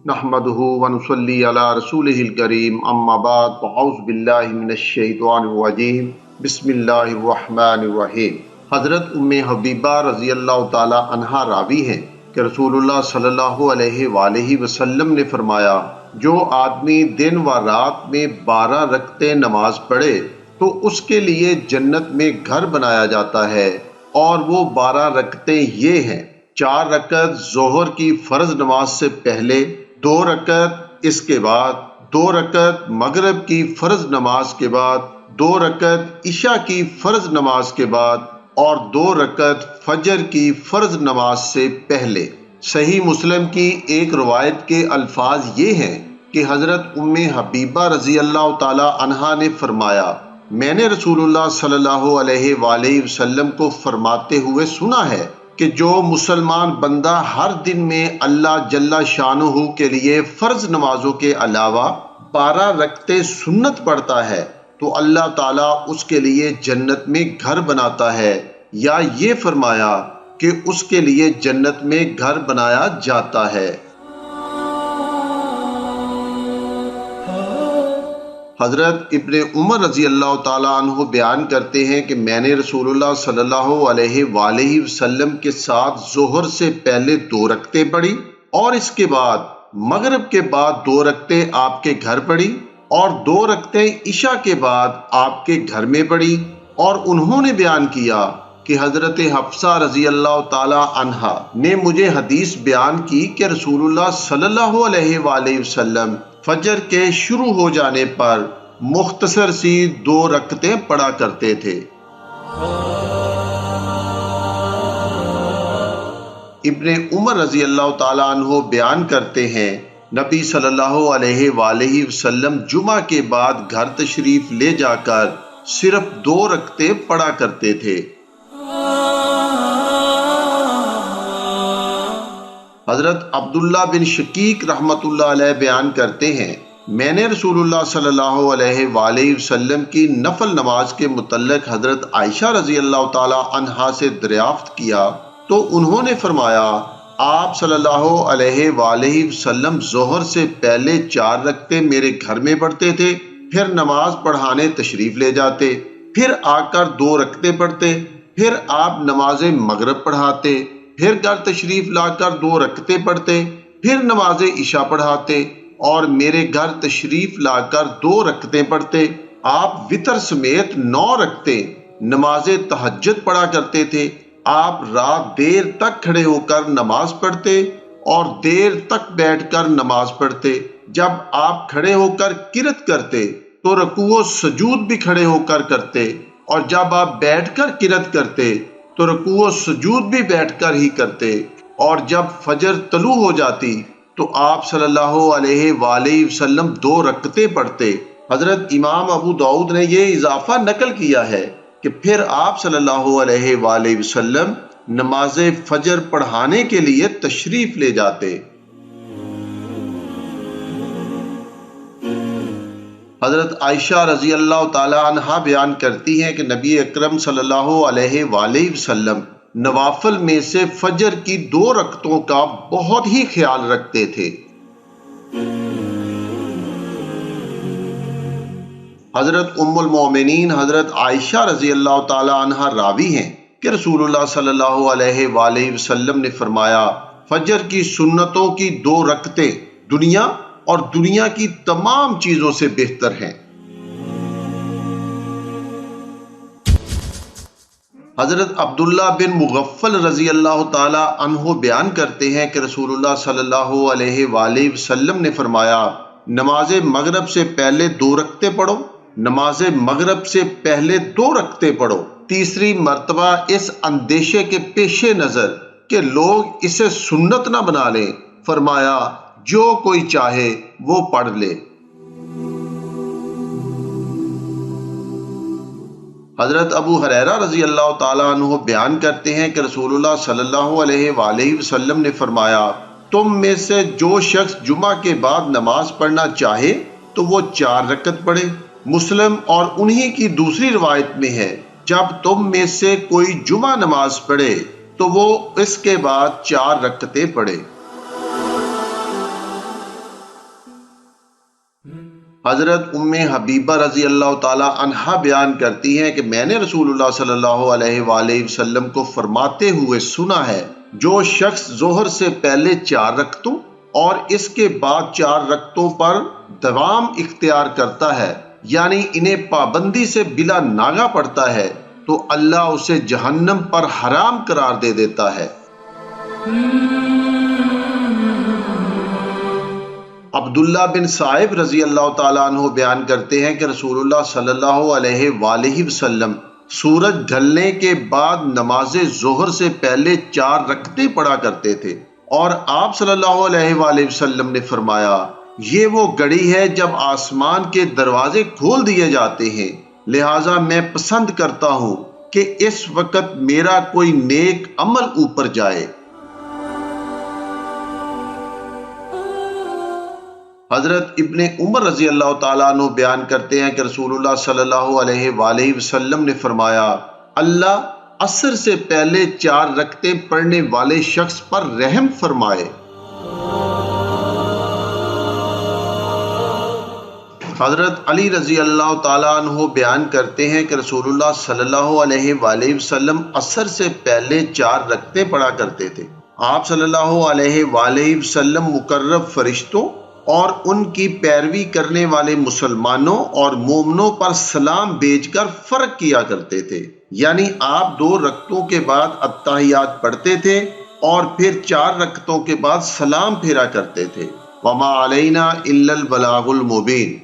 نحمدہ ونصلی علی رسولہ الکریم، اما بعد، فاعوذ باللہ من الشیطان الرجیم، بسم اللہ الرحمن الرحیم۔ حضرت ام حبیبہ رضی اللہ تعالی عنہا راوی ہیں کہ رسول اللہ صلی اللہ علیہ وآلہ وسلم نے فرمایا، جو آدمی دن و رات میں 12 رکعتیں نماز پڑھے تو اس کے لیے جنت میں گھر بنایا جاتا ہے، اور وہ 12 رکعتیں یہ ہیں: 4 رکعت ظہر کی فرض نماز سے پہلے، 2 رکعت اس کے بعد، 2 رکعت مغرب کی فرض نماز کے بعد، 2 رکعت عشاء کی فرض نماز کے بعد، اور 2 رکعت فجر کی فرض نماز سے پہلے۔ صحیح مسلم کی ایک روایت کے الفاظ یہ ہیں کہ حضرت ام حبیبہ رضی اللہ تعالی عنہا نے فرمایا، میں نے رسول اللہ صلی اللہ علیہ وآلہ وسلم کو فرماتے ہوئے سنا ہے کہ جو مسلمان بندہ ہر دن میں اللہ جل شانہ کے لیے فرض نمازوں کے علاوہ 12 رکعتیں سنت پڑھتا ہے تو اللہ تعالیٰ اس کے لیے جنت میں گھر بناتا ہے، یا یہ فرمایا کہ اس کے لیے جنت میں گھر بنایا جاتا ہے۔ حضرت ابن عمر رضی اللہ تعالیٰ عنہ بیان کرتے ہیں کہ میں نے رسول اللہ صلی اللہ علیہ وآلہ وسلم کے ساتھ ظہر سے پہلے 2 رکعتیں پڑھی، اور اس کے بعد مغرب کے بعد 2 رکعتیں آپ کے گھر پڑھی، اور 2 رکعتیں عشاء کے بعد آپ کے گھر میں پڑھی۔ اور انہوں نے بیان کیا کہ حضرت حفصہ رضی اللہ تعالیٰ عنہا نے مجھے حدیث بیان کی کہ رسول اللہ صلی اللہ علیہ وآلہ وسلم فجر کے شروع ہو جانے پر مختصر سی 2 رکعتیں پڑھا کرتے تھے۔ ابن عمر رضی اللہ تعالیٰ عنہ بیان کرتے ہیں، نبی صلی اللہ علیہ وآلہ وسلم جمعہ کے بعد گھر تشریف لے جا کر صرف 2 رکعتیں پڑھا کرتے تھے۔ حضرت عبداللہ بن شقیق رحمۃ اللہ علیہ بیان کرتے ہیں، میں نے رسول اللہ صلی اللہ علیہ وآلہ وسلم کی نفل نماز کے متعلق حضرت عائشہ رضی اللہ تعالی عنہا سے دریافت کیا تو انہوں نے فرمایا، آپ صلی اللہ علیہ وآلہ وسلم ظہر سے پہلے 4 رکعتیں میرے گھر میں پڑھتے تھے، پھر نماز پڑھانے تشریف لے جاتے، پھر آ کر 2 رکعتیں پڑھتے، پھر آپ نماز مغرب پڑھاتے، پھر گھر تشریف لا کر 2 رکعتیں پڑھتے، پھر نماز عشاء پڑھاتے، اور میرے گھر تشریف لا کر 2 رکعتیں پڑھتے۔ آپ وتر سمیت 9 رکعتیں نماز تہجد پڑھا کرتے تھے۔ آپ رات دیر تک کھڑے ہو کر نماز پڑھتے اور دیر تک بیٹھ کر نماز پڑھتے۔ جب آپ کھڑے ہو کر قرات کرتے تو رکوع و سجود بھی کھڑے ہو کر کرتے، اور جب آپ بیٹھ کر قرات کرتے تو رکوع و سجود بھی بیٹھ کر ہی کرتے، اور جب فجر طلوع ہو جاتی تو آپ صلی اللہ علیہ وآلہ وسلم 2 رکعتیں پڑھتے۔ حضرت امام ابو داؤد نے یہ اضافہ نقل کیا ہے کہ پھر آپ صلی اللہ علیہ وآلہ وسلم نماز فجر پڑھانے کے لیے تشریف لے جاتے۔ حضرت عائشہ رضی اللہ تعالی عنہا بیان کرتی ہیں کہ نبی اکرم صلی اللہ علیہ وآلہ وسلم نوافل میں سے فجر کی 2 رکعتوں کا بہت ہی خیال رکھتے تھے۔ حضرت ام المومنین حضرت عائشہ رضی اللہ تعالی عنہا راوی ہیں کہ رسول اللہ صلی اللہ علیہ وآلہ وسلم نے فرمایا، فجر کی سنتوں کی 2 رکعتیں دنیا اور دنیا کی تمام چیزوں سے بہتر ہیں۔ حضرت عبداللہ بن مغفل رضی اللہ تعالی عنہ بیان کرتے ہیں کہ رسول اللہ صلی اللہ علیہ وآلہ وسلم نے فرمایا، نماز مغرب سے پہلے 2 رکعتیں پڑھو، نماز مغرب سے پہلے 2 رکعتیں پڑھو۔ تیسری مرتبہ اس اندیشے کے پیش نظر کہ لوگ اسے سنت نہ بنا لیں، فرمایا، جو کوئی چاہے وہ پڑھ لے۔ حضرت ابو ہریرہ رضی اللہ تعالیٰ عنہ بیان کرتے ہیں کہ رسول اللہ صلی اللہ علیہ وآلہ وسلم نے فرمایا، تم میں سے جو شخص جمعہ کے بعد نماز پڑھنا چاہے تو وہ 4 رکعت پڑھے۔ مسلم اور انہی کی دوسری روایت میں ہے جب تم میں سے کوئی جمعہ نماز پڑھے تو وہ اس کے بعد 4 رکعتیں پڑھے۔ حضرت ام حبیبہ رضی اللہ تعالی عنہا بیان کرتی ہیں کہ میں نے رسول اللہ صلی اللہ علیہ وآلہ وسلم کو فرماتے ہوئے سنا ہے، جو شخص ظہر سے پہلے 4 رکعتوں اور اس کے بعد 4 رکعتوں پر دوام اختیار کرتا ہے، یعنی انہیں پابندی سے بلا ناغہ پڑھتا ہے، تو اللہ اسے جہنم پر حرام قرار دے دیتا ہے۔ عبداللہ بن صائب رضی اللہ تعالیٰ عنہ بیان کرتے ہیں کہ رسول اللہ صلی اللہ علیہ وآلہ وسلم سورج ڈھلنے کے بعد نماز ظہر سے پہلے 4 رکعتیں پڑھا کرتے تھے، اور آپ صلی اللہ علیہ وآلہ وسلم نے فرمایا، یہ وہ گھڑی ہے جب آسمان کے دروازے کھول دیے جاتے ہیں، لہٰذا میں پسند کرتا ہوں کہ اس وقت میرا کوئی نیک عمل اوپر جائے۔ حضرت ابن عمر رضی اللہ تعالیٰ عنہ بیان کرتے ہیں کہ رسول اللہ صلی اللہ علیہ وآلہ وسلم نے فرمایا، اللہ عصر سے پہلے 4 رکعتیں پڑھنے والے شخص پر رحم فرمائے۔ حضرت علی رضی اللہ تعالیٰ عنہ بیان کرتے ہیں کہ رسول اللہ صلی اللہ علیہ وآلہ وسلم عصر سے پہلے 4 رکعتیں پڑھا کرتے تھے۔ آپ صلی اللہ علیہ وآلہ وسلم مقرب فرشتوں اور ان کی پیروی کرنے والے مسلمانوں اور مومنوں پر سلام بھیج کر فرق کیا کرتے تھے، یعنی آپ 2 رکعتوں کے بعد اتحیات پڑھتے تھے اور پھر 4 رکعتوں کے بعد سلام پھیرا کرتے تھے۔ وما علینا الا البلاغ المبین۔